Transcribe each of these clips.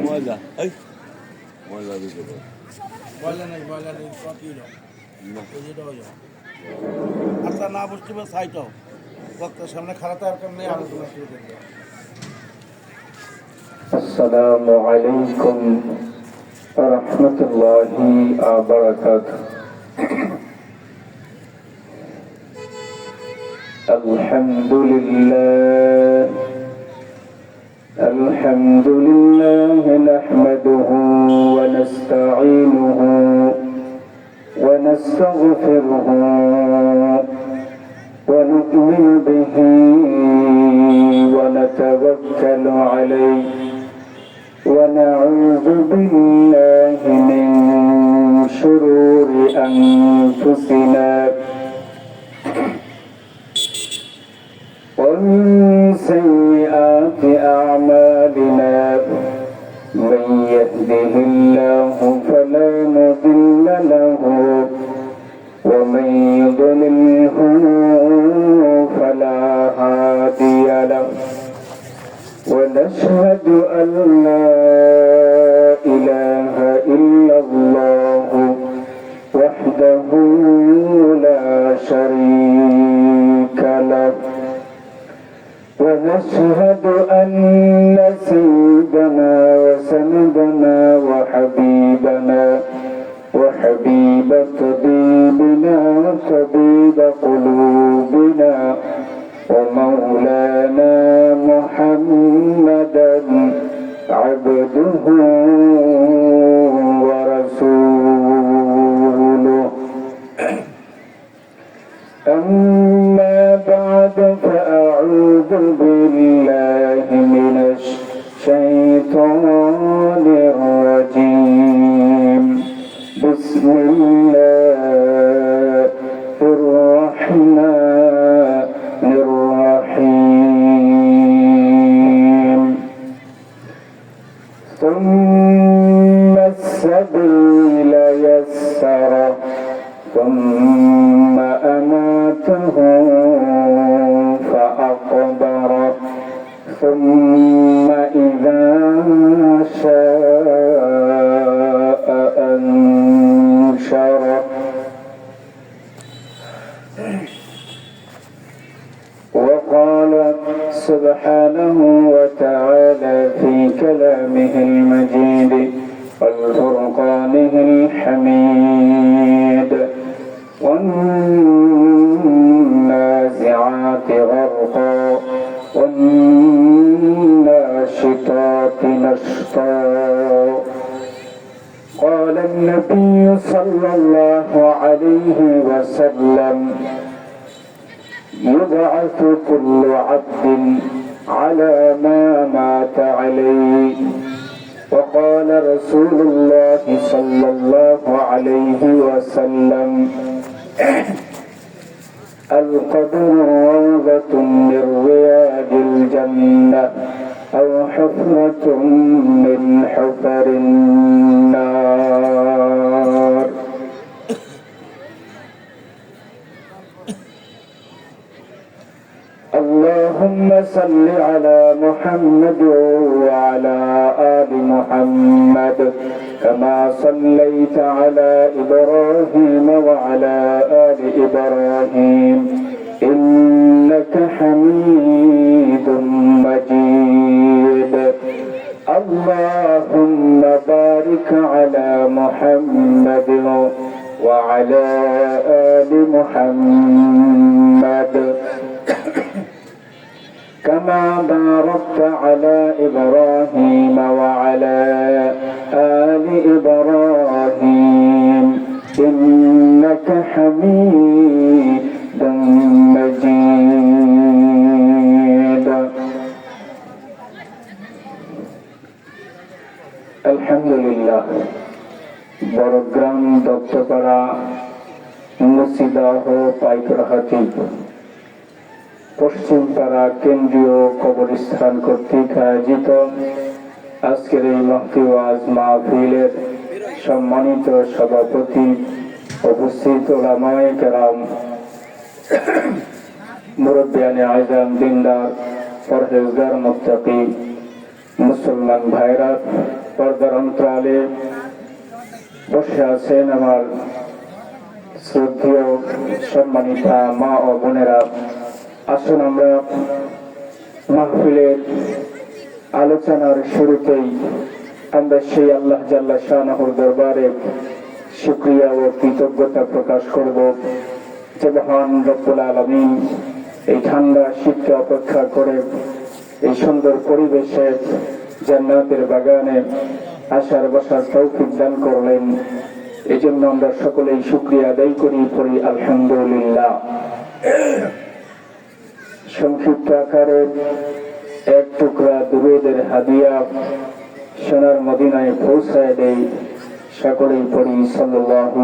ময়লা এই ময়লা দিতে পারে আচ্ছা না বুঝতে পারে সাইটাও বক্তার সামনে খারাপ দরকার নেই আলোচনা শুরু করবে السلام عليكم ورحمة الله وبركاته الحمد لله نحمده ونستعينه ونستغفره ونؤمن به ونتوكل عليه ونعوذ بالله من شرور أنفسنا ومن سيئات أعمالنا من يهده الله فلا مضل له ومن يضلله فلا هادي له ونشهد أن لا إله إلا الله وحده لا شريك له ونشهد أن سيدنا وسندنا وحبيبنا وحبيب طبيبنا وطبيب قلوبنا ومولانا محمدا عبده ورسوله أما بعد فأعوذ بالله من الشيطان الرجيم بسم الله الرحمن الرحيم ثم السبيل يسره ثم أماته فأقبره ثم إذا شاء أنشره وقال سبحانه وتعالى في كلامه المجيد والفرقانه الحميد والنازعات غرقا والناشطات نشطا قال النبي صلى الله عليه وسلم يبعث كل عبد على ما مات عليه وقال رسول الله صلى الله عليه وسلم القبر روضة من رياض الجنة أو حفرة من حفر النار اللهم صل على محمد وعلى آل محمد كما صليت على إبراهيم وعلى آل إبراهيم إنك حميد مجيد اللهم بارك على محمد وعلى آل محمد كما باركت على إبراهيم وعلى آل إبراهيم إنك حميد مجيد الحمد لله বড়গ্রাম দত্তপাড়া মুর্শিদাহ পাইকরহাটি পশ্চিমপাড়া কেন্দ্রীয় কবরস্থান কর্তৃক আয়োজিত আজকের এই মাহফিল ওয়াজ মাহফিলের সম্মানিত সভাপতি উপস্থিত উলামায়ে কেরাম মুরব্বিয়ানে আযম দিনদার পরহেজগার মুত্তাকি মুসলমান ভাইরা, পর্দার অন্তরালে বসে আছেন আমার শ্রদ্ধেয় সম্মানিতা মা ও বোনেরা, আসুন আমরা মাহফিলের আলোচনার শুরুতেই আমরা সেই আল্লাহ জাল্লা শাহর দরবারে শুকরিয়া ও কৃতজ্ঞতা প্রকাশ করব যে মহান রব্বুল আলামিন এই ঠান্ডা শীতকে অপেক্ষা করে এই সুন্দর পরিবেশে জান্নাতের বাগানে আসার বসার তৌফিক দান করলেন। এই জন্য আমরা সকলেই শুকরিয়া আদায় করি, পড়ি আলহামদুলিল্লাহ। সংক্ষিপ্ত আকারে এক টুকরা দুরূদের হাদিয়া সোনার মদিনায় পৌঁছায় দেই, সকলেই পড়ি সাল্লাল্লাহু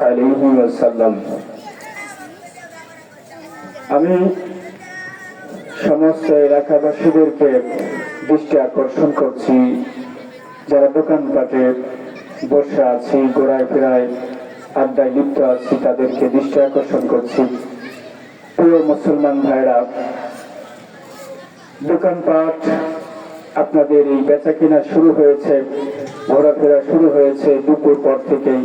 আলাইহি ওয়াসাল্লাম। আমি সমস্ত এলাকাবাসীদেরকে দৃষ্টি আকর্ষণ করছি, যারা দোকানপাটে বসে আছি, ঘোরায় ফেরায় আড্ডায় লিপ্ত আছি, তাদেরকে দৃষ্টি আকর্ষণ করছি। প্রিয় মুসলমান ভাইরা, দোকানপাট আপনাদের এই বেচা কিনা শুরু হয়েছে, ঘোরাফেরা শুরু হয়েছে দুপুর পর থেকেই,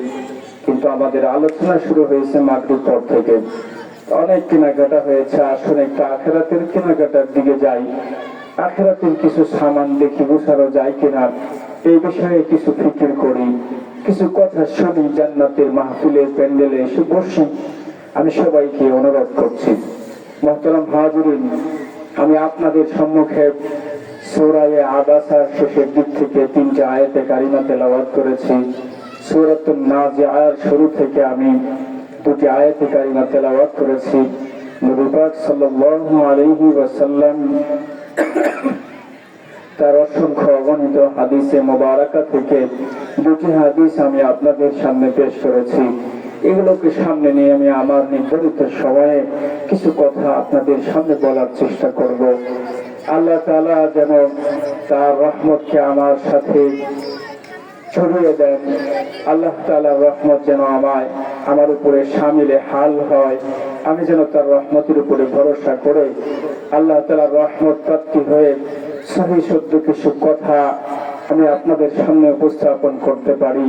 কিন্তু আমাদের আলোচনা শুরু হয়েছে মাগরিব পর থেকে। অনেক কেনাকাটা হয়েছে। আসুন একটু আখেরাতের কেনাকাটার দিকে যাই, আখেরাতের কিছু সামান দেখি গোছানো যায় কিনা, এই বিষয়ে কিছু ফিকির করি, কিছু কথা শুনি, জান্নাতের মাহফিলের প্যান্ডেলে এসে বসি। আমি সবাইকে অনুরোধ করছি, মুহতারাম হাজিরিন, আমি আপনাদের সম্মুখে সূরা আবাসার শেষের দিক থেকে 3টি আয়াতে কারিমা তেলাওয়াত করেছি। সূরাতুন নাজিআর শুরু থেকে আমি 2টি আয়াতে কারিমা তেলাওয়াত করেছি। নবী পাক সাল্লাল্লাহু আলাইহি ওয়াসাল্লাম তার অসংখ্য অগণিত হাদিসে মোবারকা থেকে 2টি হাদিস আমি আপনাদের সামনে পেশ করেছি। এগুলোকে সামনে নিয়ে আমি আমার নির্ধারিত সময়ে কিছু কথা আপনাদের সামনে বলার চেষ্টা করব। আল্লাহ তাআলা যেন তার রহমতকে আমার সাথে ছড়িয়ে দেন। আল্লাহ তাআলার রহমত যেন আমার উপরে শামিলে হাল হয়। আমি যেন তার রহমতের উপরে ভরসা করে আল্লাহ তাআলার রহমত প্রাপ্তি হয়ে সহি সত্য কিছু কথা আমি আপনাদের সামনে উপস্থাপন করতে পারি।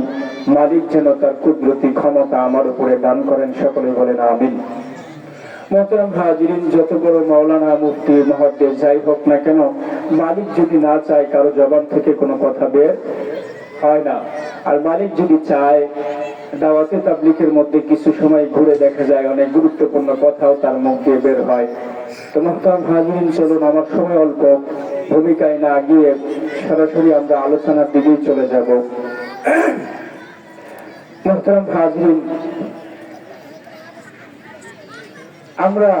মালিক যেন তার কুদরতি ক্ষমতা আমার উপরে দান করেন, সকলে বলেন আমিন। মুহতারাম হাজিরিন, যত বড় মাওলানা মুফতি মুহাদ্দিস যাই হোক না কেন, মালিক যদি না চায় কারো জবান থেকে কোনো কথা বের হয় না। আর মালিক যদি চায়, দাওয়াতে তাবলীগের মধ্যে কিছু সময় ঘুরে দেখা যায় অনেক গুরুত্বপূর্ণ কথাও তার মুখ দিয়ে বের হয়। তো মুহতারাম হাজিরিন, চলুন আমার সময় অল্প, ভূমিকায় না গিয়ে সরাসরি আমরা আলোচনার দিকেই চলে যাব। মুহতারাম হাজিরিন, আমরা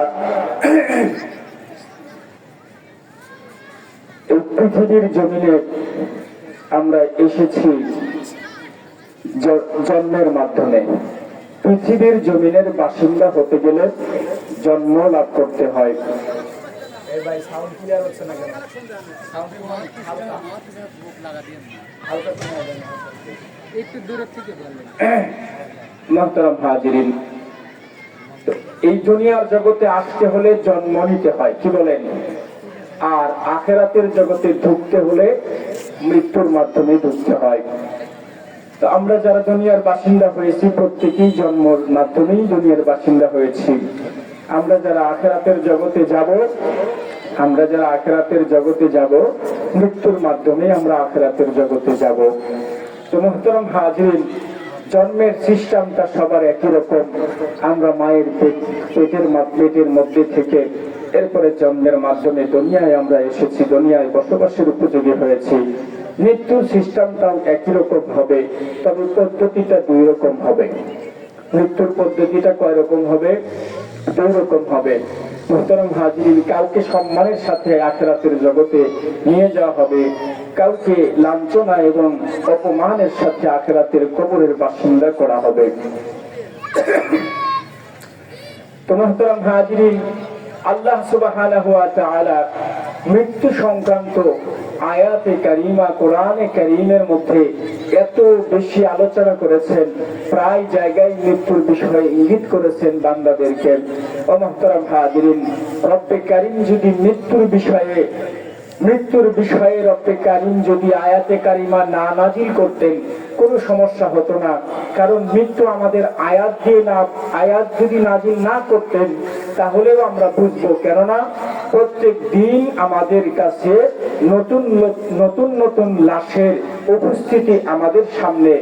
এই পৃথিবীর জমিনে আমরা এসেছি জন্মের মাধ্যমে। পৃথিবীর জমিনের বাসিন্দা হতে গেলে জন্ম লাভ করতে হয়। মুহতারাম হাজিরিন, এই দুনিয়ার জগতে আসতে হলে জন্ম নিতে হয়, কি বলেন? আর আখিরাতের জগতে ঢুকতে হলে মৃত্যুর মাধ্যমে ঢুকতে হয়। তো আমরা যারা দুনিয়ার বাসিন্দা হয়েছি, প্রত্যেকেই জন্মের মাধ্যমেই দুনিয়ার বাসিন্দা হয়েছি। আমরা যারা আখিরাতের জগতে যাব, মৃত্যুর মাধ্যমে আমরা আখিরাতের জগতে যাব। তো মুহতারাম হাজিরিন, জন্মের সিস্টেমটা সবার একই রকম। আমরা মায়ের পেটের মধ্যে থেকে এরপরে জন্মের মাধ্যমে দুনিয়ায় আমরা এসেছি, দুনিয়ায় বসবাসের উপযোগী হয়েছি। মৃত্যুর সিস্টেমটাও একই রকম হবে, তবে পদ্ধতিটা 2 রকম হবে। মৃত্যুর পদ্ধতিটা কয় রকম হবে? 2 রকম হবে। মুহতারাম হাজিরিন, কাউকে সম্মানের সাথে আখিরাতের জগতে নিয়ে যাওয়া হবে, কাউকে লাঞ্ছনা এবং অপমানের সাথে আখিরাতের কবরের বাসিন্দা করা হবে। তো মুহতারাম হাজিরিন, আল্লাহ সুবহানাহু ওয়া তাআলা মৃত্যু সংক্রান্ত আয়াতে কারিমা কোরআনে কারিমের মধ্যে এত বেশি আলোচনা করেছেন, প্রায় জায়গায় মৃত্যুর বিষয়ে ইঙ্গিত করেছেন বান্দাদেরকে। ও মুহতারাম হাজিরিন, রব্বে কারীম যদি মৃত্যুর বিষয়ে মৃত্যুর বিষয়ে রব্বে কারীম যদি আয়াতে কারিমা না নাজিল করতেন কোনো সমস্যা হতো না, কারণ মৃত্যু আমাদের আয়াত যদি নাজিল না করতেন তাহলেও আমরা বুঝবো, কেননা প্রত্যেক দিন আমাদের কাছে নতুন নতুন লাশের উপস্থিতি আমাদের সামনে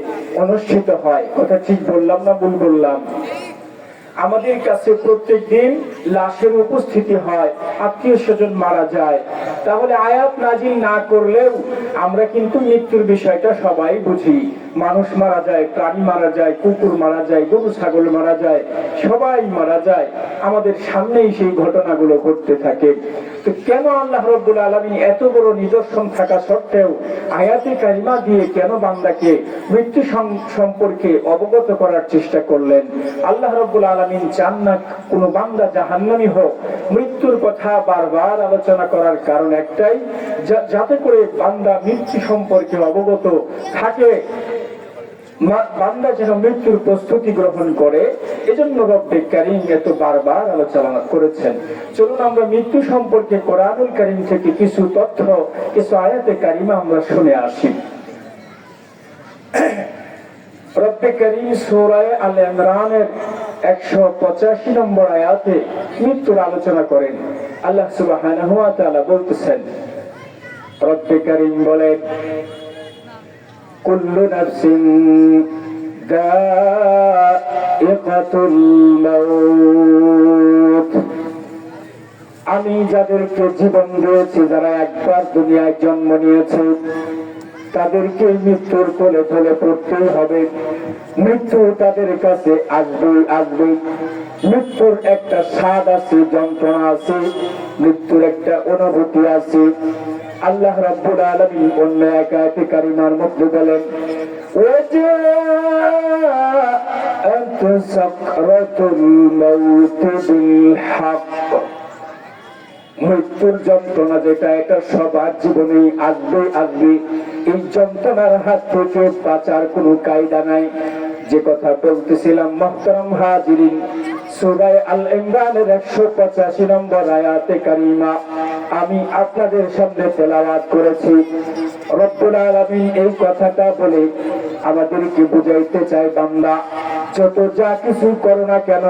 অনুষ্ঠিত হয়। কথা ঠিক বললাম না ভুল বললাম? আমাদের কাছে প্রত্যেক দিন লাশের উপস্থিতি হয়, আত্মীয় স্বজন মারা যায়। তাহলে আয়াত নাজিল না করলেও আমরা কিন্তু মৃত্যুর বিষয়টা সবাই বুঝি। মানুষ মারা যায়, প্রাণী মারা যায়, কুকুর মারা যায়, গরু ছাগল মারা যায়, সবাই মারা যায়, আমাদের সামনেই সেই ঘটনাগুলো ঘটতে থাকে। তো কেন আল্লাহ রাব্বুল আলামিন এত বড় নিদর্শন থাকা সত্ত্বেও আয়াতে কারিমা দিয়ে কেন বান্দাকে মৃত্যু সম্পর্কে অবগত করার চেষ্টা করলেন? আল্লাহ রাব্বুল আলামিন চান না কোনো বান্দা জাহান্নামী হোক। মৃত্যুর কথা বারবার আলোচনা করার কারণ একটাই, যাতে করে বান্দা মৃত্যু সম্পর্কে অবগত থাকে, বান্দা যেন মৃত্যুর প্রস্তুতি গ্রহণ করে। এজন্য রব্বে কারীম এত বারবার আলোচনা করেছেন। চলুন আমরা মৃত্যু সম্পর্কে কোরআনুল কারীম থেকে কিছু তথ্য, কিছু আয়াতে কারিমা আমরা শুনে আসি। রব্বে কারীম সূরা আল ইমরানের 185 নম্বর আয়াতে মৃত্যুর আলোচনা করেন। আল্লাহ সুবহানাহু ওয়া তাআলা বলতেছেন, রব্বে কারীম বলেন, কুল্লু নাফসিন যায়িকাতুল মাউত। আমি যাদেরকে জীবন দিয়েছি, যারা একবার দুনিয়ায় জন্ম নিয়েছে, তাদেরকে মৃত্যুর কোলে ঢলে পড়তেই হবে। মৃত্যু তাদের কাছে আসবে। মৃত্যুর একটা স্বাদ আছে, যন্ত্রণা আছে, মৃত্যুর একটা অনুভূতি আছে। আল্লাহ রাব্বুল আলামিন অন্য এক আয়াতে কারিমার মধ্যে বলেন, ওয়াজাআত সাকরাতুল মাউত বিল হক। মৃত্যুর যন্ত্রণা যেটা, এটা সবার জীবনেই আসবে। এই যন্ত্রণার হাত থেকে বাঁচার কোনো কায়দা নাই। যে কথা বলতেছিলাম মুহতারাম হাজিরিন, সূরা আল ইমরানের 185 নম্বর আয়াতে কারিমা আমি আপনাদের সামনে তেলাওয়াত করেছি। রব্বুল আলামিন এই কথাটা বলে আমাদেরকে বুঝাইতে চায়, বান্দা যত যা কিছু করো না কেন,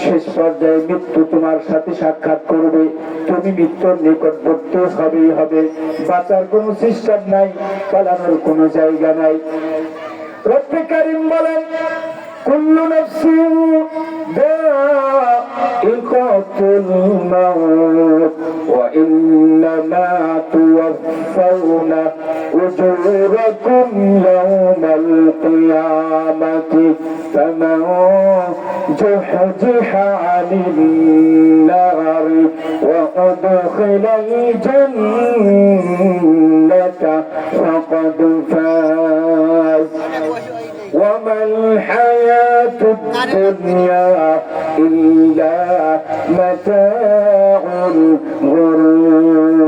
শেষ পর্যায়ে মৃত্যু তোমার সাথে সাক্ষাৎ করবে। তুমি মৃত্যুর নিকটবর্তী হবেই হবে। বাঁচার কোনো সিস্টেম নাই, পালানোর কোনো জায়গা নাই। রব্বে কারীম বলেন, কুল্লু নাফসিন যায়িকাতুল মাউত ওয়া ইন্নামা তুওয়াফাউনা উজুরাকুম ইয়াওমাল কিয়ামাতি ফামান যুহজিহা আনিন নারি ওয়া উদখিলাল জান্নাতা ফাকাদ ফাজ وما الحياة الدنيا إلا متاع الغرور।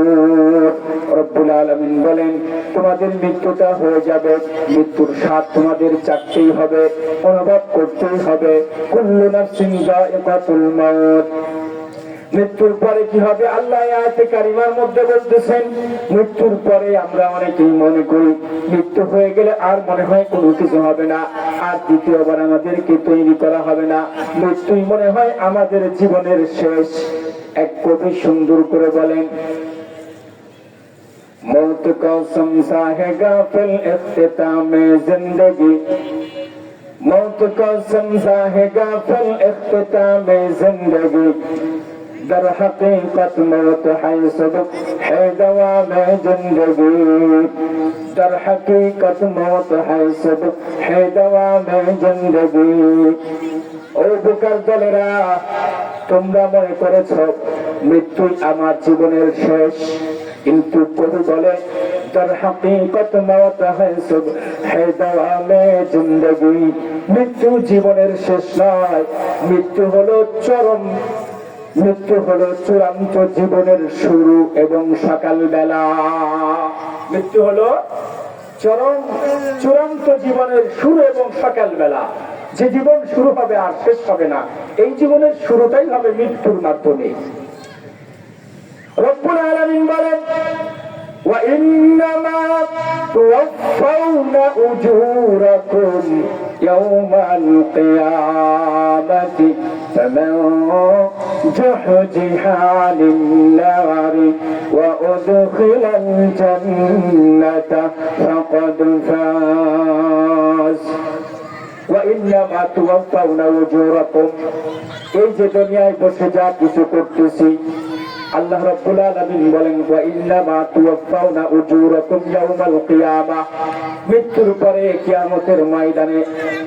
রব্বুল আলামিন বলেন, তোমাদের মৃত্যুটা হয়ে যাবে, মৃত্যুর স্বাদ তোমাদের চাকতেই হবে, অনুভব করতেই হবে। কুল্লু নাফসিন যায়িকাতুল মাউত। মৃত্যুর পরে কি হবে? আল্লাহ আয়াতে কারিমার মধ্যে বলতেছেন, মৃত্যুর পরে আমরা অনেকেই মনে করি মৃত্যু হয়ে গেলে আর মনে হয় কোনো কিছু হবে না, আর দ্বিতীয়বার আমাদেরকে তৈরি করা হবে না। মৃত্যুই মনে হয় আমাদের জীবনের শেষ। এক কবি সুন্দর করে বলেন, मौत का समसा है गाफिल इख्तितामे जिंदगी, मौत का समसा है गाफिल इख्तितामे जिंदगी, दर हकीकत मौत है सबक है दवा में जिंदगी, दर हकीकत मौत है सबक है दवा में जिंदगी। ও বুকার দলেরা, তোমরা মনে করেছ মৃত্যুই আমার জীবনের শেষ, কিন্তু কবি বলে দর হकीकत मौत है सब है दवा में जिंदगी। মৃত্যু জীবনের শেষ নয়, মৃত্যু হলো চূড়ান্ত জীবনের শুরু এবং সকালবেলা। মৃত্যু হলো চূড়ান্ত জীবনের শুরু এবং সকালবেলা। যে জীবন শুরু হবে আর শেষ হবে না, এই জীবনের শুরুটাই হবে মৃত্যুর মাধ্যমে। রব্বুল আলামিন বলেন, وإنما توفون أجوركم يوم القيامة فمن زحزح عن النار وأدخل الجنة فقد فاز وإنما توفون أجوركم এই যে দুনিয়ায় বসে যা কিছু করতেছি আল্লাহ রাব্বুল আলামিন বলেন ওয়া ইন্নামা তুওয়াফাউনা উজুরাকুম ইয়াউমাল কিয়ামাহ মৃত্যুর পরে কিয়ামতের ময়দানে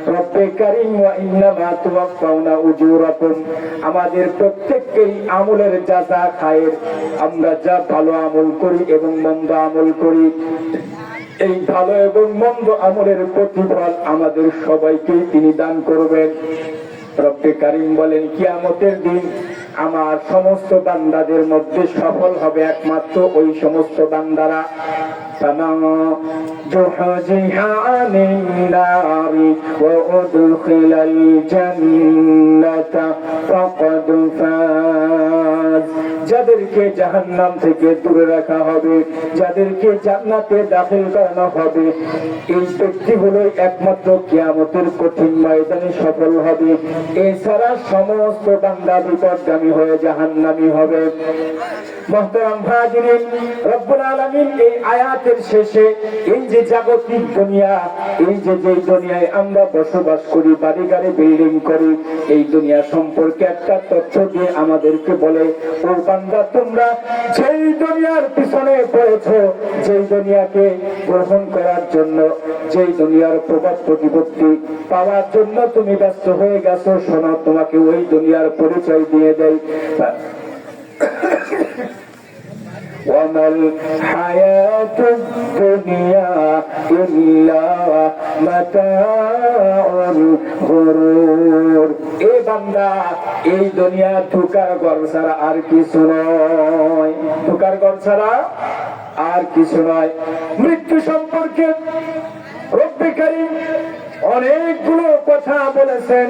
রব্বে কারীম ওয়া ইন্নামা তুওয়াফাউনা উজুরাকুম আমাদের প্রত্যেককেই আমলের জাযা খায়ের আমরা যা ভালো আমল করি এবং মন্দ আমল করি এই ভালো এবং মন্দ আমলের প্রতিফল আমাদের সবাইকে তিনি দান করবেন রব্বে কারীম বলেন কিয়ামতের দিন আমার সমস্ত বান্দাদের মধ্যে সফল হবে একমাত্র ওই সমস্ত বান্দারা فمن زحزح عن النار وأدخل الجنة فقد فاز যাদেরকে জাহান্নাম থেকে দূরে রাখা হবে যাদেরকে জান্নাতে দাখিল করানো হবে এই ব্যক্তিগুলোই একমাত্র কিয়ামতের কঠিন ময়দানে সফল হবে এছাড়া সমস্ত বান্দা বিপদগামী হয়ে জাহান্নামী হবে মুহতারাম হাজিরিন রব্বুল আলামিন এই আয়াতের শেষে এই যে জাগতিক দুনিয়া এই যে দুনিয়ায় আমরা বসবাস করি বাড়ি গাড়ি বিল্ডিং করি এই দুনিয়া সম্পর্কে একটা তথ্য দিয়ে আমাদেরকে বলে ও বান্দা তোমরা যেই দুনিয়ার পিছনে পড়েছো যেই দুনিয়াকে গ্রহণ করার জন্য যেই দুনিয়ার প্রভাব প্রতিপত্তি পাওয়ার জন্য তুমি ব্যস্ত হয়ে গেছো শোনো তোমাকে ওই দুনিয়ার পরিচয় দিয়ে দেয় وما الحياة الدنيا إلا متاع الغرور এ বান্দা এই দুনিয়া ধোঁকার ঘর ছাড়া আর কিছু নয় ধোঁকার ঘর ছাড়া আর কিছু নয় মৃত্যু সম্পর্কে রব্বে কারীম অনেকগুলো কথা বলেছেন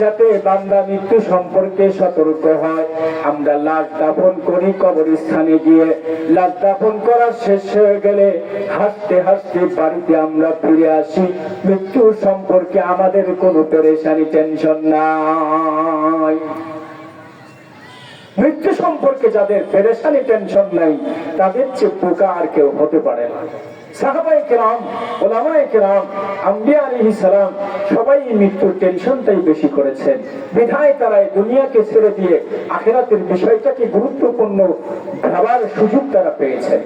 যাতে বান্দা মৃত্যু সম্পর্কে সতর্ক হয় আমরা লাশ দাফন করি কবরস্থানে গিয়ে লাশ দাফন করা শেষ হয়ে গেলে হাসতে হাসতে বাড়িতে আমরা ফিরে আসি মৃত্যু সম্পর্কে আমাদের কোনো পেরেশানি টেনশন নাই মৃত্যু সম্পর্কে যাদের পেরেশানি টেনশন নাই তাদের চেয়ে বোকা আর কেউ হতে পারে না সাহাবায়ে কেরাম উলামায়ে কেরাম আম্বিয়া আলাইহিস সালাম সবাই মৃত্যুর টেনশনটাই বেশি করেছেন বিধায় তারা এই দুনিয়াকে ছেড়ে দিয়ে আখিরাতের বিষয়টাকে গুরুত্বপূর্ণ ভাবার সুযোগ তারা পেয়েছেন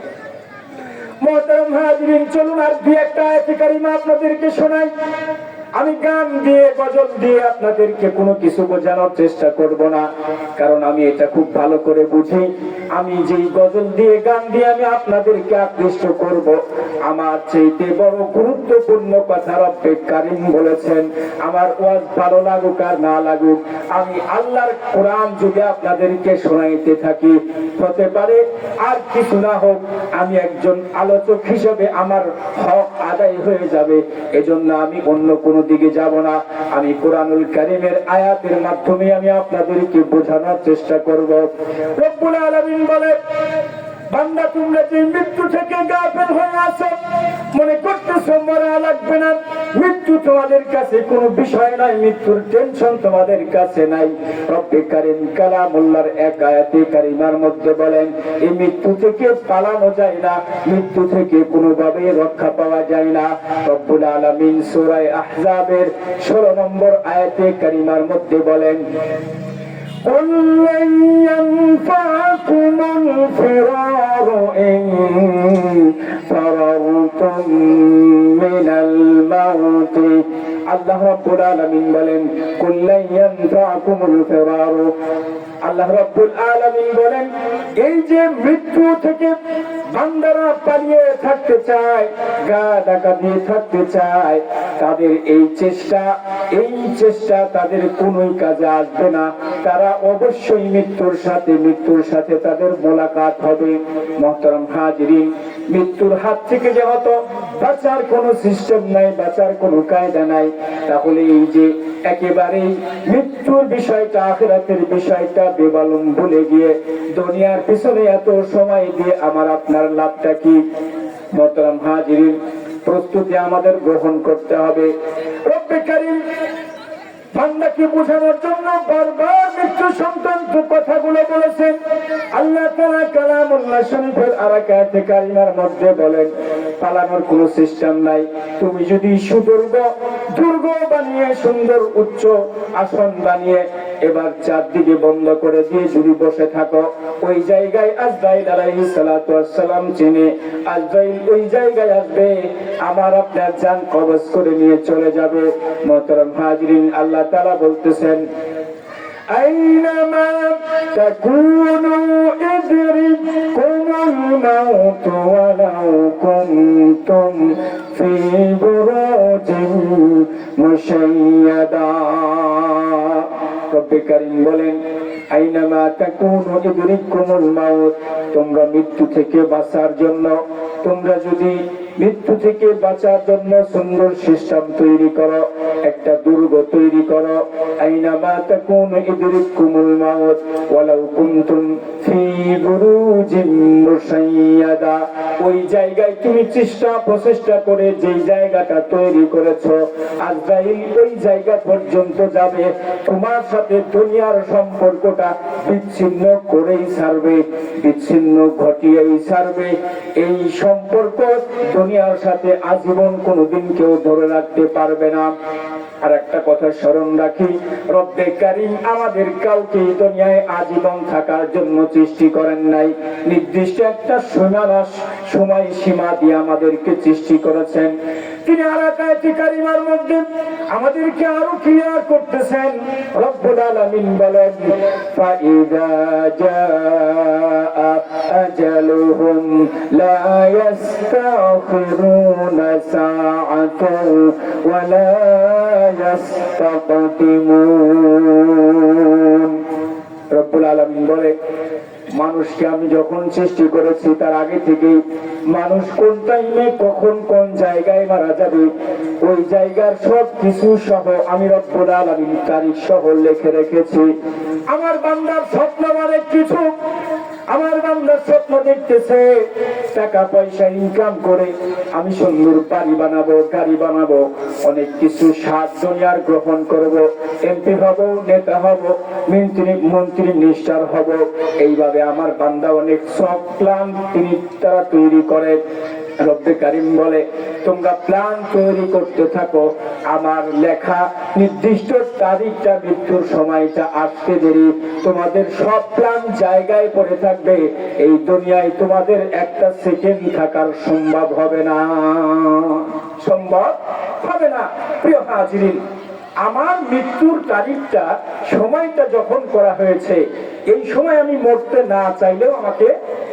মুহতারাম হাজিরিন চলুন আর দুই একটা আয়াতে কারিমা আপনাদেরকে শোনাই আমি গান দিয়ে গজল দিয়ে আপনাদেরকে কোনো কিছু বোঝানোর চেষ্টা করব না কারণ আমি এটা খুব ভালো করে বুঝি আমি যেই গজল দিয়ে গান দিয়ে আমি আপনাদেরকে আকৃষ্ট করব আমার চাইতে বড় গুরুত্বপূর্ণ কথা রব্বে কারীম বলেছেন আমার ওয়াজ ভালো লাগুক আর না লাগুক আমি আল্লাহর কোরআন যদি আপনাদেরকে শোনাইতে থাকি হতে পারে আর কিছু না হোক আমি একজন আলোচক হিসেবে আমার হক আদায় হয়ে যাবে এজন্য আমি অন্য কোনো দিকে যাব না আমি কোরআনুল কারীমের আয়াতের মাধ্যমে আমি আপনাদেরকে বোঝানোর চেষ্টা করব রব্বুল আলামিন বলে বান্দা তোমরা যে মৃত্যু থেকে গাফিল হয়ে আছো মনে করতেছো মরা লাগবে না মৃত্যু তোমাদের কাছে কোনো বিষয় নাই মৃত্যুর টেনশন তোমাদের কাছে নাই রব্বে কারীম কালামুল্লাহর এক আয়াতে কারিমার মধ্যে বলেন এই মৃত্যু থেকে পালানো যায় না মৃত্যু থেকে কোনোভাবে রক্ষা পাওয়া যায় না রব্বুল আলামিন সূরা আহজাবের 16 নম্বর আয়াতে কারিমার মধ্যে বলেন قل لن ينفعكم الفرار إن فررتم من الموت আল্লাহ রাব্বুল আলামিন বলেন কুল লা ইয়ানফাকুমুল ফিরার আল্লাহ রাব্বুল আলামিন বলেন এই যে মৃত্যু থেকে বান্দারা পালিয়ে থাকতে চায় গা ঢাকা দিয়ে থাকতে চায় তাদের এই চেষ্টা তাদের কোনোই কাজে আসবে না তারা অবশ্যই মৃত্যুর সাথে তাদের মোলাকাত হবে মুহতারাম হাজিরিন মৃত্যুর হাত থেকে যেহেতু বাঁচার কোনো সিস্টেম নাই, বাঁচার কোনো কায়দা নাই, তাহলে এই যে একেবারে মৃত্যুর বিষয়টা, আখিরাতের বিষয়টা বেবালুম ভুলে গিয়ে দুনিয়ার পিছনে এত সময় দিয়ে আমার আপনার লাভটা কি? মোহতারাম হাজিরিন, প্রস্তুতি আমাদের গ্রহণ করতে হবে। রব্বে কারীম বান্দাকে বোঝানোর জন্য বারবার মৃত্যু সংক্রান্ত কথাগুলো বলেছেন। আল্লাহ তাআলা কালামুল্লাহ শরীফের আরাকাতে কারিমার মধ্যে বলেন, পালানোর কোনো সিস্টেম নাই। তুমি যদি দুর্গ বানিয়ে সুন্দর উচ্চ আসন বানিয়ে এবার চারদিকে বন্ধ করে দিয়ে যদি বসে থাকো, ওই জায়গায় আজরাইল আলাইহিস সালাতু ওয়াস সালাম চিনে আজরাইল ওই জায়গায় আসবে, আমার আপনার জান কবজ করে নিয়ে চলে যাবে। মোহতারাম হাজিরিন, আল্লাহ তাআলা বলতেছেন, আইনামা তাকুনু ইদরিকুমুল মাউত ওয়ালাউ কুনতুম ফি বুরুজিন মুশাইয়াদা। রব্বে কারীম বলেন, আইনামা তাকুনু ইদরিকুমুল মাউত, তোমরা মৃত্যু থেকে বাঁচার জন্য, তোমরা যদি মৃত্যু থেকে বাঁচার জন্য সুন্দর সিস্টেম তৈরি করো, একটা দুর্গ তৈরি করো। আইনামা তাকুনু ইদরিকুমুল মাউত ওয়ালাউ কুনতুম ফি বুরুজিন মুশাইয়াদা, ওই জায়গায় তুমি প্রচেষ্টা করে যে জায়গাটা তৈরি করেছো, আজরাইল ওই জায়গা পর্যন্ত যাবে, তোমার সাথে দুনিয়ার সম্পর্কটা বিচ্ছিন্ন করেই ছাড়বে, বিচ্ছিন্ন ঘটিয়েই ছাড়বে। এই সম্পর্ক দুনিয়ার সাথে আজীবন কোনোদিন কেউ ধরে রাখতে পারবে না। আর একটা কথা স্মরণ রাখি, রব্বে কারীম আমাদের কাউকে দুনিয়ায় আজীবন থাকার জন্য সৃষ্টি করেন নাই, নির্দিষ্ট একটা সময় সীমা দিয়ে আমাদেরকে সৃষ্টি করেছেন। তিনি আয়াতে কারিমার মধ্যে আমাদেরকে আরো ক্লিয়ার করতেছেন। রব্বুল আলামিন বলেন, ফাইদা জাআ আজালুহুম লা ইস্তাখিরুনা সাআতান ওয়া লা ইস্তাকদিমুন। রব্বুল আলামিন বলে, মানুষকে আমি যখন সৃষ্টি করেছি তার আগে থেকেই মানুষ কোন টাইমে কখন কোন জায়গায় মারা যাবে ওই জায়গার সব কিছু সহ আমি রব্বুল আলামিন তারিখ সহ লিখে রেখেছি। আমার বান্দার স্বপ্ন অনেক কিছু, আমার বান্দা স্বপ্ন দেখতেছে টাকা পয়সা ইনকাম করে আমি সুন্দর বাড়ি বানাবো, গাড়ি বানাবো, অনেক কিছু স্বাদ দুনিয়ার গ্রহণ করব, এমপি হব, নেতা হব, মন্ত্রী মিনিস্টার হব। এইভাবে আমার বান্দা অনেক সব প্ল্যান তারা তৈরি করে। রব্বে কারীম বলে, তোমরা প্ল্যান তৈরি করতে থাকো, আমার লেখা নির্দিষ্ট তারিখটা, মৃত্যুর সময়টা আসতে দেরি, তোমাদের সব প্ল্যান জায়গায় পড়ে থাকবে। এই দুনিয়ায় তোমাদের একটা সেকেন্ড থাকার সম্ভব হবে না, সম্ভব হবে না। প্রিয় হাজিরিন, আমার মৃত্যুর তারিখটা, সময়টা যখন করা হয়েছে, এই সময় আমি মরতে না চাইলেও আমাকে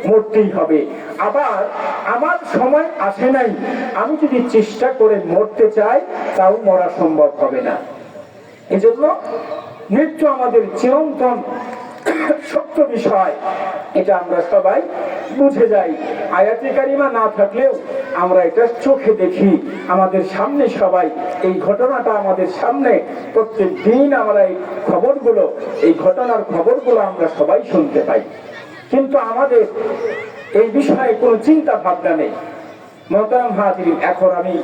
মরতেই হবে। আবার আমার সময় আসে নাই, আমি যদি চেষ্টা করে মরতে চাই তাও মরা সম্ভব হবে না। এজন্য মৃত্যু আমাদের চিরন্তন সত্য বিষয়, এটা আমরা সবাই বুঝে যাই। আয়াতে কারিমা না থাকলেও আমরা এটা চোখে দেখি, আমাদের সামনে সবাই এই ঘটনাটা আমাদের সামনে প্রত্যেক দিন আমরা এই ঘটনার খবরগুলো আমরা সবাই শুনতে পাই, কিন্তু আমাদের এই বিষয়ে কোনো চিন্তা ভাবনা নেই। মোহতারাম হাজিরিন, এখন আমি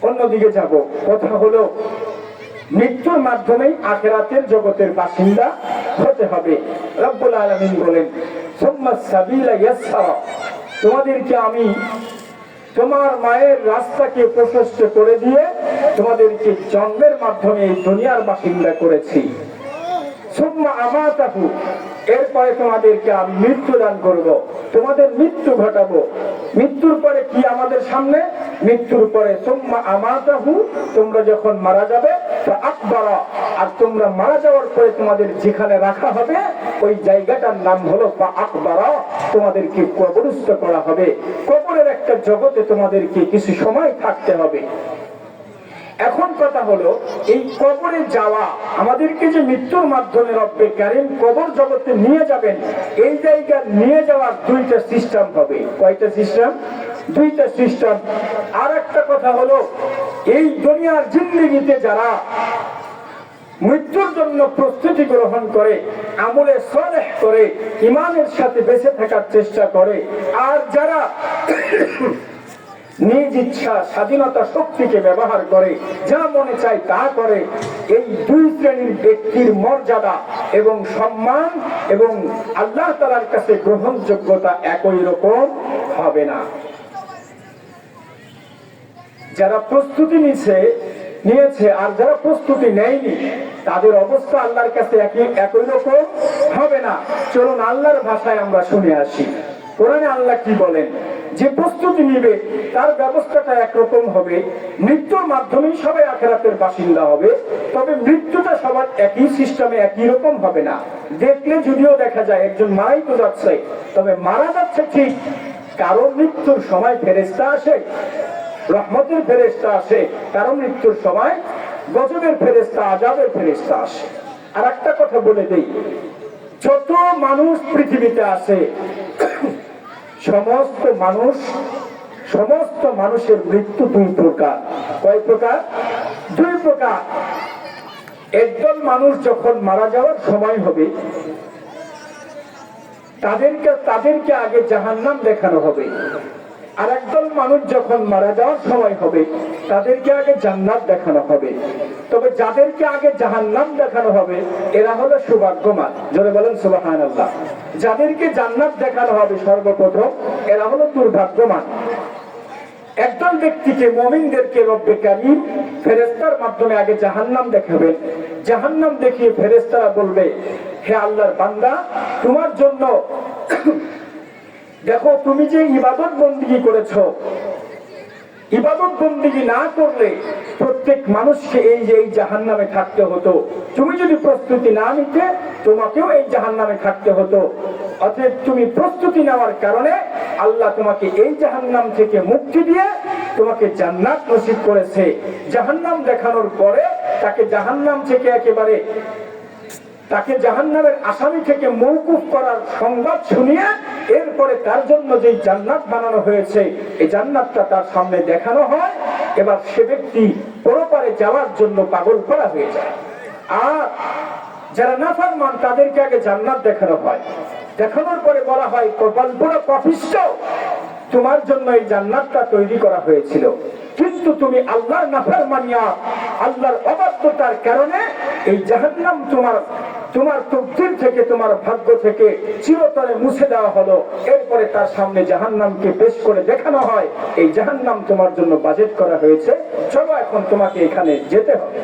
অন্যদিকে যাব। কথা হলো, মৃত্যুর মাধ্যমেই আখিরাতের জগতের বাসিন্দা হতে হবে। রব্বুল আলামিন বলেন, সুম্মাস সাবিলা ইয়াসসারা, তোমাদেরকে আমি তোমার মায়ের রাস্তাকে প্রশস্ত করে দিয়ে তোমাদেরকে জন্মের মাধ্যমে এই দুনিয়ার বাসিন্দা করেছি। সুম্মা আমাতাহু, এরপরে তোমাদেরকে আমি মৃত্যু দান করব, তোমাদের মৃত্যু ঘটাবো। মৃত্যুর পরে কি আমাদের সামনে? মৃত্যুর পরে সুম্মা আমাতাহু, তোমরা যখন মারা যাবে, আকবারা, আর তোমরা মারা যাওয়ার পরে তোমাদের যেখানে রাখা হবে ওই জায়গাটার নাম হলো আকবারা, তোমাদেরকে কবরস্থ করা হবে। কবরের একটা জগতে তোমাদেরকে কিছু সময় থাকতে হবে। এখন কথা হলো, এই কবরে যাওয়া, আমাদেরকে যে মৃত্যুর মাধ্যমে রব্বে কারীম কবর জগতে নিয়ে যাবেন, এই জায়গা নিয়ে যাওয়ার দুইটা সিস্টেম হবে। কয়টা সিস্টেম? দুইটা সিস্টেম। আর একটা কথা হলো, এই দুনিয়ার জিন্দেগিতে যারা মৃত্যুর জন্য প্রস্তুতি গ্রহণ করে, আমলে সালেহ করে, ঈমানের সাথে বেঁচে থাকার চেষ্টা করে, আর যারা নিজ ইচ্ছা স্বাধীনতা শক্তিকে ব্যবহার করে যা মনে চায় তা করে, এই দুই শ্রেণীর ব্যক্তির মর্যাদা এবং সম্মান এবং আল্লাহ তাআলার কাছে গ্রহণযোগ্যতা একই রকম হবে না। যারা প্রস্তুতি নিয়েছে আর যারা প্রস্তুতি নেয়নি, তাদের অবস্থা আল্লাহর কাছে একই রকম হবে না। চলুন আল্লাহর ভাষায় আমরা শুনে আসি। কোরআনে আল্লাহ কি বলেন? যে প্রস্তুতি নিবে তার ব্যবস্থাটা একরকম হবে, মৃত্যুর মাধ্যমেই সবাই আখিরাতের বাসিন্দা হবে, তবে মৃত্যুটা সবার একই সিস্টেমে একই রকম হবে না। দেখলে যদিও দেখা যায় একজন মারাই তো যাচ্ছে, তবে মারা যাচ্ছে ঠিক, কারো মৃত্যুর সময় ফেরেশতা আসে, রহমতের ফেরেশতা আসে, কারো মৃত্যুর সময় গজবের ফেরেশতা, আযাবের ফেরেশতা আসে। আর একটা কথা বলে দেই, যত মানুষ পৃথিবীতে আছে সমস্ত মানুষের মৃত্যু দুই প্রকার। কয় প্রকার? দুই প্রকার। একজন মানুষ যখন মারা যাওয়ার সময় হবে, তাদেরকে আগে জাহান্নাম দেখানো হবে। আর একদল মানুষ যখন মারা যাওয়ার সময় হবে, তাদেরকে আগে জান্নাত দেখানো হবে। তবে যাদেরকে আগে জাহান্নাম দেখানো হবে এরা হলো সৌভাগ্যবান। জোরে বলেন সুবহানাল্লাহ। যাদেরকে জান্নাত দেখানো হবে সর্বপ্রথম, এরা হলো দুর্ভাগ্যবান। একদল ব্যক্তিকে, মুমিনদেরকে রব্বে কারীম ফেরেশতার মাধ্যমে আগে জাহান্নাম দেখাবেন। জাহান্নাম দেখিয়ে ফেরেশতারা বলবে, হে আল্লাহর বান্দা, তোমার জন্য দেখো তুমি যে ইবাদত বন্দেগী করেছো, ইবাদত বন্দেগী না করলে প্রত্যেক মানুষকে এই জাহান্নামে থাকতে হতো। তুমি যদি প্রস্তুতি না নিতে, তোমাকেও এই জাহান্নামে থাকতে হতো। অতএব তুমি প্রস্তুতি নেওয়ার কারণে আল্লাহ তোমাকে এই জাহান্নাম থেকে মুক্তি দিয়ে তোমাকে জান্নাত নসিব করেছে। জাহান্নাম দেখানোর পরে তাকে জাহান্নাম থেকে তাকে জাহান্নামের আসামি থেকে মওকুফ করার সংবাদ শুনিয়ে এরপরে তার জন্য যে জান্নাত বানানো হয়েছে, এই জান্নাতটা তার সামনে দেখানো হয়। এবার সে ব্যক্তি পরপারে যাওয়ার জন্য পাগল করা হয়ে যায়। আর যারা নাফরমান তাদেরকে আগে জান্নাত দেখানো হয়। দেখানোর পরে বলা হয়, কপাল পোড়া পাপিষ্ঠ, তোমার জন্য এই জান্নাতটা তৈরি করা হয়েছিল, কিন্তু তুমি আল্লাহর নাফরমানিয়া, আল্লাহর অবাধ্যতার কারণে এই জাহান্নাম তোমার তকদীর থেকে, তোমার ভাগ্য থেকে চিরতরে মুছে দেওয়া হলো। এরপরে তার সামনে জাহান্নামকে পেশ করে দেখানো হয়, এই জাহান্নাম তোমার জন্য বাজেট করা হয়েছে, চলো এখন তোমাকে এখানে যেতে হবে।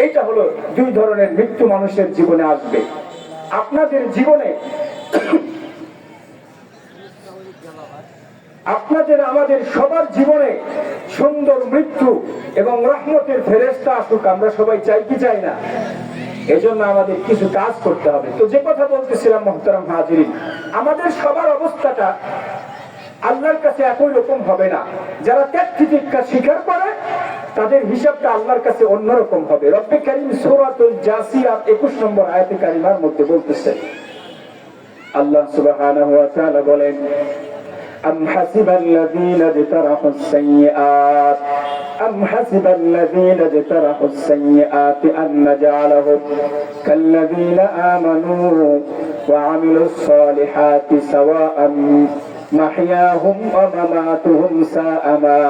এইটা হলো দুই ধরনের মৃত্যু মানুষের জীবনে আসবে। আপনাদের জীবনে, আপনাদের আমাদের সবার জীবনে সুন্দর মৃত্যু এবং রহমতের ফেরেশতা আসুক, আমরা সবাই চাই কি চাই না? এজন্য আমাদের কিছু কাজ করতে হবে। তো যে কথা বলতেছিলাম মুহতারাম হাজিরিন, আমাদের সবার অবস্থাটা আল্লাহর কাছে একই রকম হবে না। যারা ত্যাগ তিতিক্ষা স্বীকার করে তাদের হিসাবটা আল্লাহর কাছে অন্যরকম হবে। রব্বে কারীম সূরাতুল জাসিয়ার 21 নম্বর আয়াতে কারিমার মধ্যে বলতেছে, আল্লাহ সুবহানাহু ওয়া তাআলা বলেন, أم حسب الذين اجترحوا السيئات أن نجعلهم كالذين آمنوا وعملوا الصالحات سواء محياهم ومماتهم ساء ما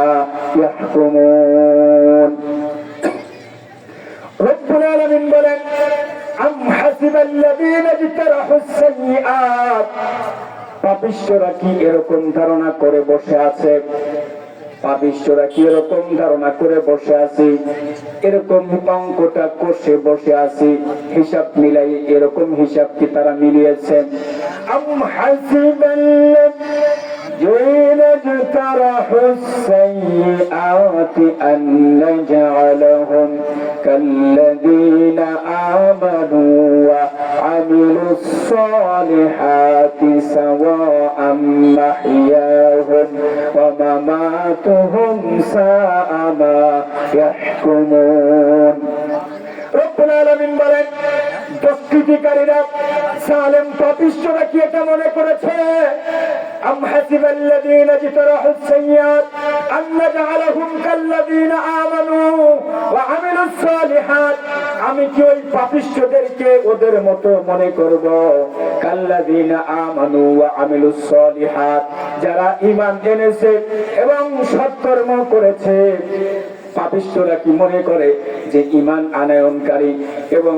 يحكمون। رب العالمين বলেন, أم حسب الذين اجترحوا السيئات, পাপিষ্ঠরা কি এরকম ধারণা করে বসে আছে? পাপিষ্ঠরা কি এরকম ধারণা করে বসে আছে? এরকম অঙ্কটা কষে বসে আছে, হিসাব মিলাই, এরকম হিসাব কি তারা মিলিয়েছেন? আম হাসিবাল্লাযীনা ইজতারাহুস সাইয়্যাতি আন নাজআলাহুম কাল্লাযীনা আমানু ওয়া আমিলুস সালিহাতি সাওয়াআম মাহইয়াহুম ওয়া মামাতুহুম সাআ মা ইয়াহকুমুন। রব্বুল আলামিন বলেন, দুষ্কৃতিকারীরা, জালেম পাপিষ্ঠরা কি এটা মনে করেছে আম হাসিবাল্লাযীনা ইজতারাহুস সাইয়্যাত আন নাজআলাহুম কাল্লাযীনা আমানু ওয়া আমিলুস সালিহাত, আমি কি ওই পাপিষ্ঠদেরকে ওদের মতো মনে করব? কাল্লাযীনা আমানু ওয়া আমিলুস সালিহাত, যারা ঈমান এনেছে এবং সৎকর্ম করেছে। পাপিষ্ঠরা কি মনে করে যে ঈমান আনয়নকারী এবং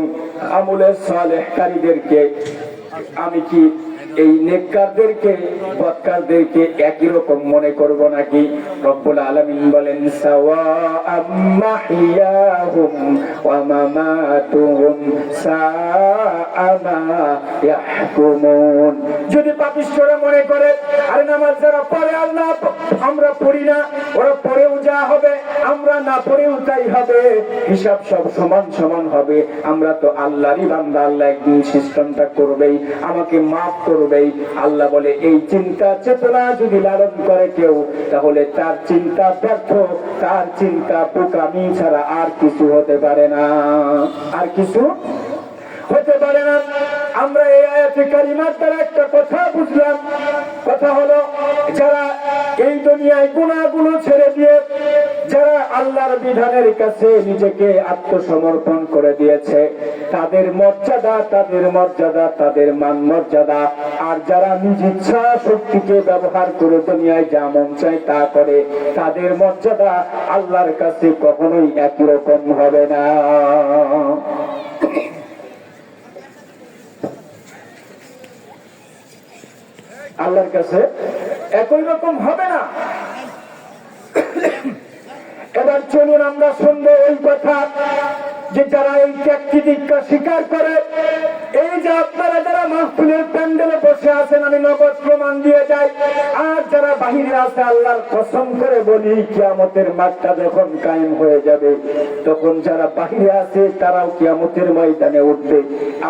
আমলে সালেহকারীদেরকে আমি কি এই নেককারদেরকে বদকারদেরকে একই রকম মনে করব নাকি? রব্বুল আলামিন বলেন সাওয়াআম মাহইয়াহুম ওয়া মামাতুহুম সাআ মা ইয়াহকুমুন। যদি পাপিষ্ঠরা মনে করে আরে নামাজ যারা পড়ে আল্লাহ আমরা পড়ি না, ওরা পড়েও যা হবে আমরা না পড়েও তাই হবে, হিসাব সব সমান সমান হবে, আমরা তো আল্লাহরই বান্দা, আল্লাহ একদিন সিস্টেমটা করবেই, আমাকে মাফ করবেই। আল্লাহ বলে এই চিন্তা চেতনা যদি লালন করে কেউ, তাহলে তার চিন্তা ব্যর্থ, তার চিন্তা বোকামি ছাড়া আর কিছু হতে পারে না, আর কিছু হতে পারে না। আমরা এই আয়াতে কারিমার দ্বারা একটা কথা বুঝলাম, কথা হলো যারা এই দুনিয়ায় গুনাহগুলো ছেড়ে দিয়ে যারা আল্লাহর বিধানের কাছে নিজেকে আত্মসমর্পণ করে দিয়েছে, তাদের মর্যাদা, তাদের মর্যাদা, তাদের মান মর্যাদা। আর যারা নিজ ইচ্ছা শক্তিকে ব্যবহার করে দুনিয়ায় যা মন চায় তা করে, তাদের মর্যাদা আল্লাহর কাছে কখনোই একই রকম হবে না। আল্লাহর কাছে একই রকম হবে না। এবার চলুন আমরা শুনবো ওই কথা যে যারা এই ত্যাগী দীক্ষা স্বীকার করে, এই যে আপনারা যারা মাহফিলের প্যান্ডেলে বসে আছেন আমি নগদ প্রমাণ দিয়ে যাই, আর যারা বাহিরে আছে আল্লাহর কসম করে বলি কিয়ামতের মাঠটা যখন কায়েম হয়ে যাবে তখন যারা বাহিরে আছে তারাও কিয়ামতের ময়দানে উঠবে।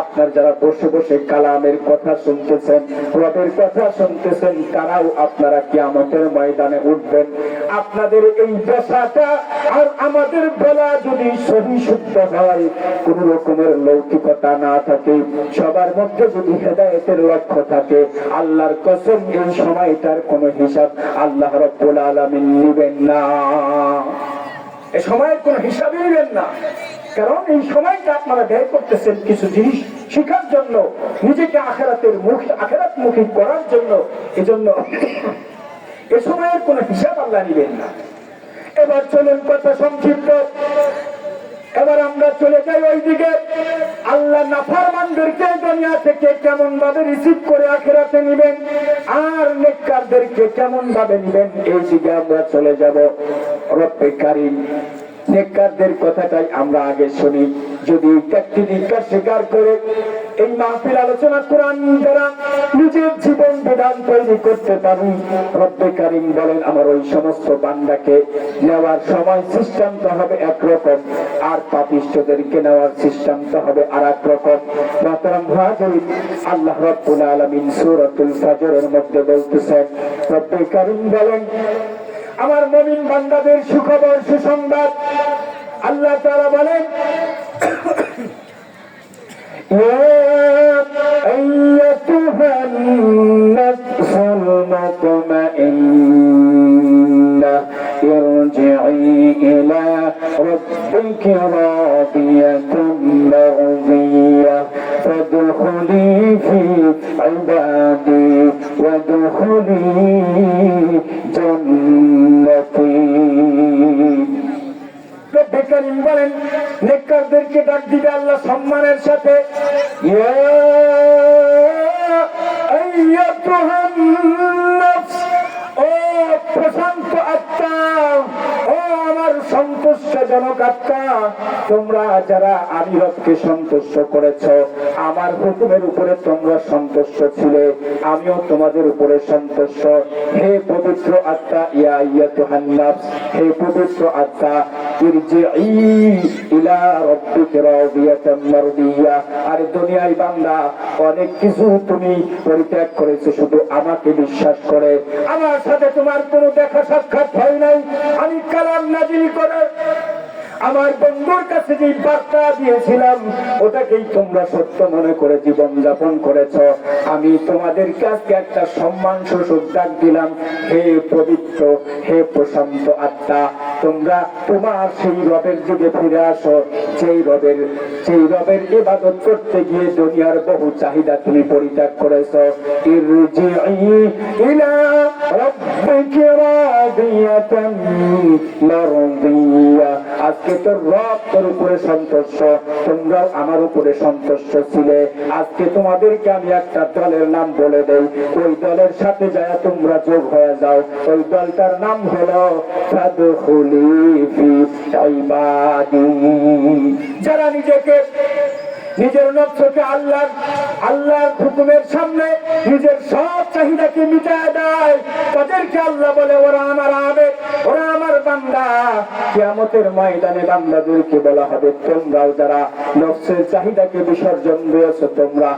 আপনার যারা বসে বসে কালামের কথা শুনতেছেন, রবের কথা শুনতেছেন, তারাও আপনারা কিয়ামতের ময়দানে উঠবেন। আপনাদের এই পেশাটা আর আমাদের বলা যদি সহি শুদ্ধ হয়, কোন রকমের লৌকিকতা না থাকে, সবার মধ্যে যদি হেদায়েতের লক্ষ্য থাকে, আল্লাহর কসম এই সময়টার কোন হিসাব আল্লাহ রাব্বুল আলামিন নেবেন না, এই সময়ের কোন হিসাবই নেবেন না। কারণ এই সময়টা আপনারা ব্যয় করতেছেন কিছু জিনিস শেখার জন্য, নিজেকে আখিরাতমুখী করার জন্য, এজন্য এই সময়ের কোন হিসাব আল্লাহ নেবেন না। এবার চলুন কথা সংক্ষিপ্ত, এবার আমরা চলে যাই ওই দিকে আল্লাহ নাফরমানদেরকে দুনিয়া থেকে কেমন ভাবে রিসিভ করে আখিরাতে নেবেন আর নেককারদেরকে কেমন ভাবে নেবেন, এই দিকে আমরা চলে যাব। রব্বে কারীম নেককারদের কথাটাই আমরা আগে শুনি। যদি ত্যাগী দীক্ষা স্বীকার করে এই মাহফিল আলোচনা কোরআন দ্বারা নিজের জীবন বিধান তৈরি করতে পারি, রব্বে কারীম বলেন আমার ওই সমস্ত বান্দাকে নেওয়ার সময় সিস্টেমটা হবে একরকম, আর পাপিষ্ঠদেরকে নেওয়ার সিস্টেমটা হবে আর এক রকম। মাহতারাম হাজিরিন, আল্লাহ রাব্বুল আলামিন সূরাতুল ফাজরের মধ্যে বলতেছেন, রব্বে কারীম বলেন আমার মুমিন বান্দাদের সুখবর সুসংবাদ। আল্লাহ তাআলা বলেন আইয়াতুহান নাফসুল মুতমাইন্নাহ ইরজিই ইলা রাব্বিকি রাদিয়াতাম মারদিয়াহ ফাদখুলি ফি ইবাদি ওয়াদখুলি জান্নাতি। রব্বে কারীম বলেন নেককারদেরকে ডাক দিবে আল্লাহ সম্মানের সাথে, ইয়া আইয়াতুহান নাফস, ও প্রশান্ত আত্মা, ও আমার সন্তুষ্টজনক আত্মা, তোমরা যারা আমি রবকে সন্তুষ্ট করেছ, আমার হুকুমের উপরে তোমরা সন্তুষ্ট ছিলে, আমিও তোমাদের উপরে সন্তুষ্ট। হে পবিত্র আত্মা, ইয়া আইয়াতুহান নাফস, হে পবিত্র আত্মা, ইরজিই ইলা রাব্বিকা রাদিয়াতাম মারদিয়াহ। আর দুনিয়ায় বান্দা অনেক কিছু তুমি পরিত্যাগ করেছো শুধু আমাকে বিশ্বাস করে, আমার সাথে তোমার কোনো দেখা সাক্ষাৎ হয় নাই। আমি কালাম নাজিল করে আমার বন্ধুর কাছে যে বার্তা দিয়েছিলাম ওটাকেই তোমরা সত্য মনে করে জীবন যাপন করেছ। আমি তোমাদের কাছে একটা সম্মান সূচক ডাক দিলাম, হে পবিত্র, হে প্রশান্ত আত্মা, তোমরা তোমার সেই রবের দিকে ফিরে আসো, সেই রবের ইবাদত করতে গিয়ে দুনিয়ার বহু চাহিদা তুমি পরিত্যাগ করেছো। ইরজিই ইলা রাব্বিকি রাদিয়াতান মারদিয়া। আজকে তোর রব তোর উপরে সন্তুষ্ট, তোমরাও আমার উপরে সন্তুষ্ট ছিলে। আজকে তোমাদেরকে আমি একটা দলের নাম বলে দেই, ওই দলের সাথে যায় তোমরা যোগ হয়ে যাও। ওই দলটার নাম হলো ফাদখুলি ফি ইবাদি। যারা নিজের নফসকে আল্লাহর হুকুমের সামনে নিজের সব চাহিদাকে মিটায় দেয়, তাদেরকে আল্লাহ বলে ওরা আমার আবেদ, ওরা আমার বান্দা। কিয়ামতের ময়দানে বান্দাদেরকে বলা হবে, তোমরাও যারা নফসের চাহিদাকে বিসর্জন দিয়েছ, তোমরা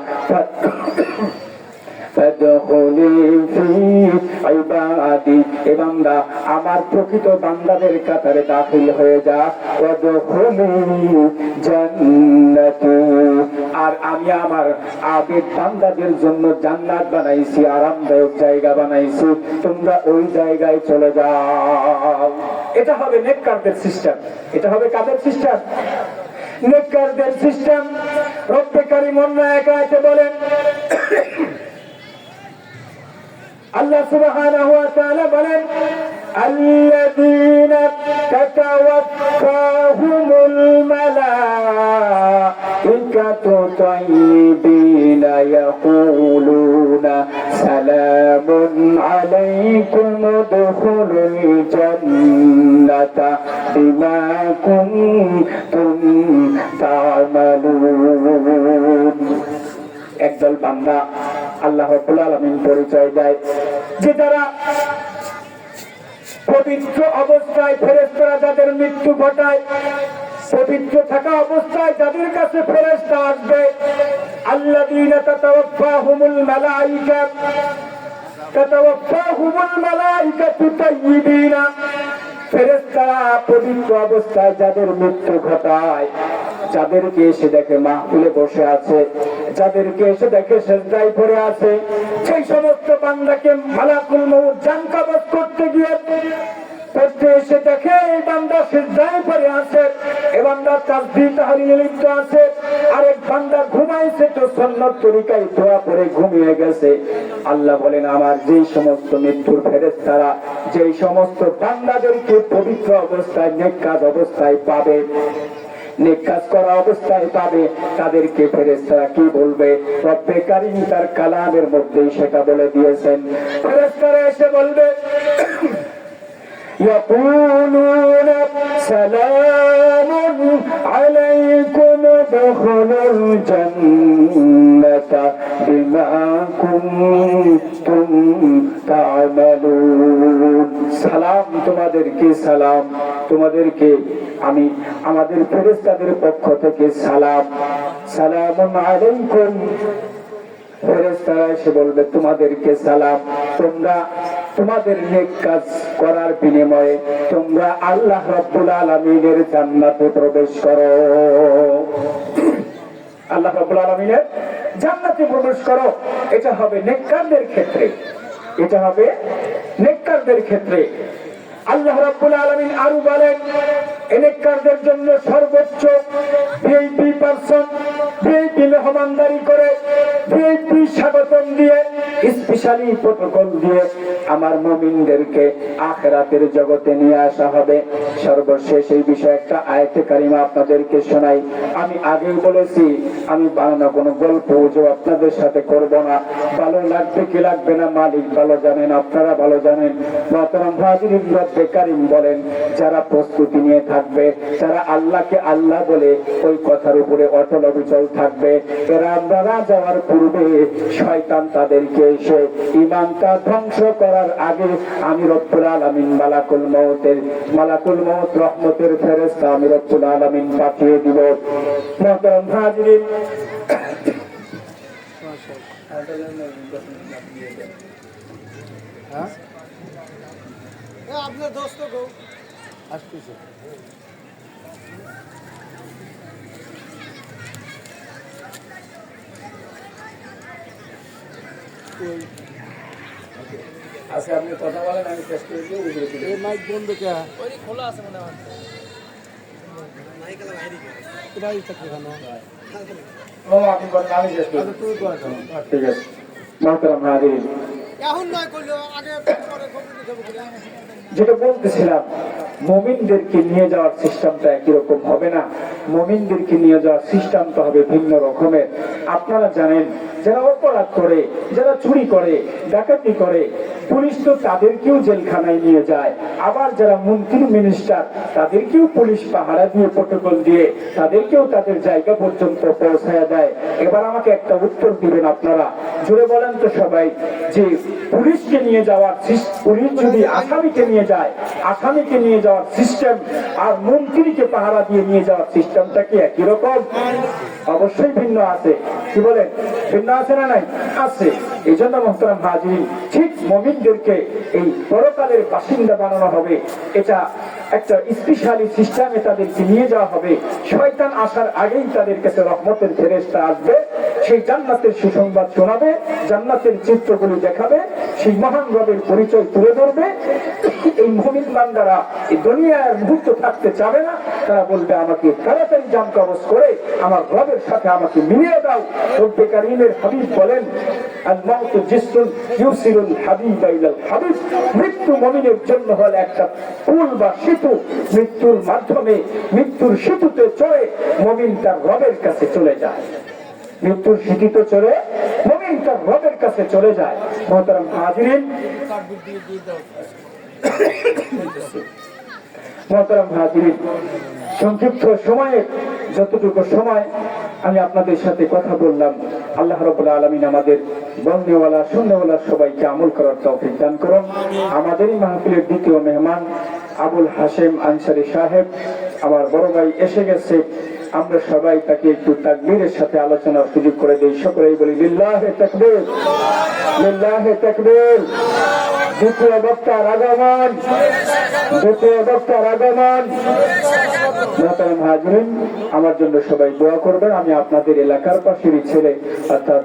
আমার প্রকৃত বান্দাদের কাতারে দাখিল হয়ে যা। আর আমি আমার আবেদ বান্দাদের জন্য জান্নাত বানাইছি, আরামদায়ক জায়গা বানাইছি, তোমরা ওই জায়গায় চলে যাও। এটা হবে নেককারদের সিস্টেম। এটা হবে কাদের সিস্টেম? নেককারদের সিস্টেম। রব্বে কারীম অন্য এক আয়াতে বলেন, আল্লাহ সুবহানাহু ওয়া তাআলা বলেন, আল্লাযীনা তাতাওয়াফাহুমুল মালাইকাতু তাইয়িবিনা ইয়াকুলুনা সালামুন আলাইকুম উদখুলুল জান্নাতা বিমা কুনতুম তা'মালুন। একদল বান্দা আল্লাহ রাব্বুল আলামিন পরিচয় দেয় যে যারা পবিত্র অবস্থায় ফেরেশতারা যাদের মৃত্যু ঘটায়, পবিত্র থাকা অবস্থায় যাদের কাছে ফেরেশতা আসবে, আল্লাযীনা তাতাওয়াফাহুমুল মালাইকাতু তাইয়িবিনা। ফেরেশতারা পবিত্র অবস্থায় যাদের মৃত্যু ঘটায়, যাদেরকে এসে দেখে মাহফিলে বসে আছে, যাদেরকে এসে দেখে সেজদায় পড়ে আছে, সেই সমস্ত বান্দাকে মালাকুল মউত জান কবজ করতে গিয়ে এসে দেখে এই বান্দা সেজদায় পড়ে আছে, এই বান্দা তাসবিহ তাহলিলে লিপ্ত আছে, আরেক বান্দা ঘুমাইছে তো সুন্নাত তরিকায় দোয়া পড়ে ঘুমিয়ে গেছে। আল্লাহ বলেন, আমার যেই সমস্ত মৃত্যুর ফেরেশতারা যেই সমস্ত বান্দাদেরকে পবিত্র অবস্থায় নেক কাজ অবস্থায় পাবে, নেক কাজ করা অবস্থায় পাবে, তাদেরকে ফেরেশতারা কি বলবে? রব্বে কারীম তার কালামের মধ্যেই সেটা বলে দিয়েছেন। ফেরেশতারা এসে বলবে, ইয়াকুলুনা সালামুন আলাইকুম উদখুলুল জান্নাতা বিমা কুনতুম তা'মালুন। সালাম তোমাদেরকে, সালাম তোমাদেরকে, আমি আমাদের ফেরেশতাদের পক্ষ থেকে সালাম, সালামুন আলাইকুম। ফেরেশতারা এসে বলবে, তোমাদেরকে সালাম, তোমরা তোমাদের নেক কাজ করার বিনিময়ে তোমরা আল্লাহ রাব্বুল আলামিনের জান্নাতে প্রবেশ করো। আল্লাহ রাব্বুল আলামিনের জান্নাতে প্রবেশ করো। এটা হবে নেককারদের ক্ষেত্রে, এটা হবে নেককারদের ক্ষেত্রে। আল্লাহ রাব্বুল আলামিন আরো বলেন, নেককারদের জন্য সর্বোচ্চ ভিআইপি পারসন, ভিআইপি মেহমানদারি করে, ভিআইপি স্বাগতম দিয়ে, স্পেশালি প্রটোকল দিয়ে আমার মুমিনদেরকে আখিরাতের জগতে নিয়ে আসা হবে। সর্বশেষ এই বিষয়ে একটা আয়াতে কারিমা আপনাদেরকে শোনাই। আমি আগেই বলেছি, আমি বানানো কোনো গল্প যে আপনাদের সাথে করব না। ভালো লাগবে কি লাগবে না মালিক ভালো জানেন, আপনারা ভালো জানেন। মোহতারাম হাজিরিন, রব্বে কারীম বলেন, যারা প্রস্তুতি নিয়ে থাকবে, যারা আল্লাহকে আল্লাহ বলে ওই কথার উপরে অটল অবিচল থাকবে, এরা আমরা যাওয়ার পূর্বে শয়তান তাদেরকে এসে ঈমানটা ধ্বংস করার আগে আমি রব্বুল আলামিন মালাকুল মউত রহমতের ফেরেশতা আমি রব্বুল আলামিন পাঠিয়ে দিব। মোহতারাম হাজিরিন, আপনার দোস্ত আসতেছে। আচ্ছা আপনি কথা বলেন, আমি শেষ করে দিয়ে উজরে দিই। এই মাইক বন্ধ কে খোলা আছে মনে হয় বাইরে থাকবে কেন ও আপনি বলেন, আমি শেষ করে আচ্ছা তুই কয় দাও ঠিক আছে। মাহতারাম হাজিরিন, এখন নয় করলো আগে পরে খবর দিতে হবে যেটা বলতেছিলাম, মুমিনদেরকে নিয়ে যাওয়ার সিস্টেমটা একই রকম হবে না। মুমিনদেরকে নিয়ে যাওয়ার সিস্টেমটা হবে ভিন্ন রকমের। আপনারা জানেন, যারা অপরাধ করে, যারা চুরি করে, ডাকাতি করে, পুলিশ তো তাদেরকেও জেলখানায় নিয়ে যায়। আবার যারা মন্ত্রী মিনিস্টার, তাদেরকেও পুলিশ পাহারা দিয়ে, প্রটোকল দিয়ে তাদেরকেও তাদের জায়গা পর্যন্ত পৌঁছায় দেয়। এবার আমাকে একটা উত্তর দিবেন আপনারা, জুড়ে বলেন তো সবাই, যে পুলিশকে নিয়ে যাওয়ার, পুলিশ যদি আসামিকে নিয়ে যায়, আসামিকে নিয়ে যাওয়ার সিস্টেম আর মন্ত্রীকে পাহারা দিয়ে নিয়ে যাওয়ার সিস্টেমটা কি একই রকম? অবশ্যই ভিন্ন আছে। কি বলেন, ভিন্ন আছে না নাই? আছে। এই জন্য মুহতারাম হাজিরিন, ঠিক মুমিনদেরকে এই পরকালের বাসিন্দা বানানো হবে। এটা একটা স্পেশালি সিস্টেমে তাদেরকে নিয়ে যাওয়া হবে। শয়তান আসার আগেই তাদের কাছে রহমতের ফেরেশতা আসবে, সেই জান্নাতের সুসংবাদ শোনাবে, জান্নাতের চিত্রগুলি দেখাবে, সেই মহান রবের পরিচয় তুলে ধরবে। এই মুমিন বান্দারা এই দুনিয়ার মুহূর্ত থাকতে চাবে না। তারা বলবে, আমাকে তাড়াতাড়ি জান কবজ করে আমার রবের সাথে আমাকে মিলিয়ে দাও। রব্বে কারীমের হাবিব বলেন, আল মাউতু জিসরুন ইউসিলুল হাবিব ইলাল হাবিব। মৃত্যু মুমিনের জন্য হল একটা পুল বা সেতু। মৃত্যুর মাধ্যমে, মৃত্যুর সেতুতে চড়ে মুমিন তার রবের কাছে চলে যায়। মৃত্যুর সেতুতে চড়ে মুমিন তার রবের কাছে চলে যায়। মুহতারাম হাজিরিন, মুহতারাম হাজিরিন, সংক্ষিপ্ত সময়ে যতটুকু সময় আমি আপনাদের সাথে কথা বললাম, আল্লাহ রাব্বুল আলামিন আমাদের বলনেওয়ালা শুননেওয়ালা সবাইকে আমল করার তৌফিক দান করুন। আমাদের এই মাহফিলের দ্বিতীয় মেহমান আবুল হাশেম আনসারী সাহেব, আমার বড় ভাই এসে গেছে। আমরা সবাই তাকে একটু তাকবীরের সাথে আলোচনার সুযোগ করে দিই। সকলেই বলি লিল্লাহে তাকবীর, লিল্লাহে তাকবীর। দ্বিতীয় বক্তার আগমন, দ্বিতীয় বক্তার আগমন। মুহতারাম হাজিরিন, আমার জন্য সবাই দোয়া করবেন। আমি আপনাদের এলাকার পাশেরই ছেলে, অর্থাৎ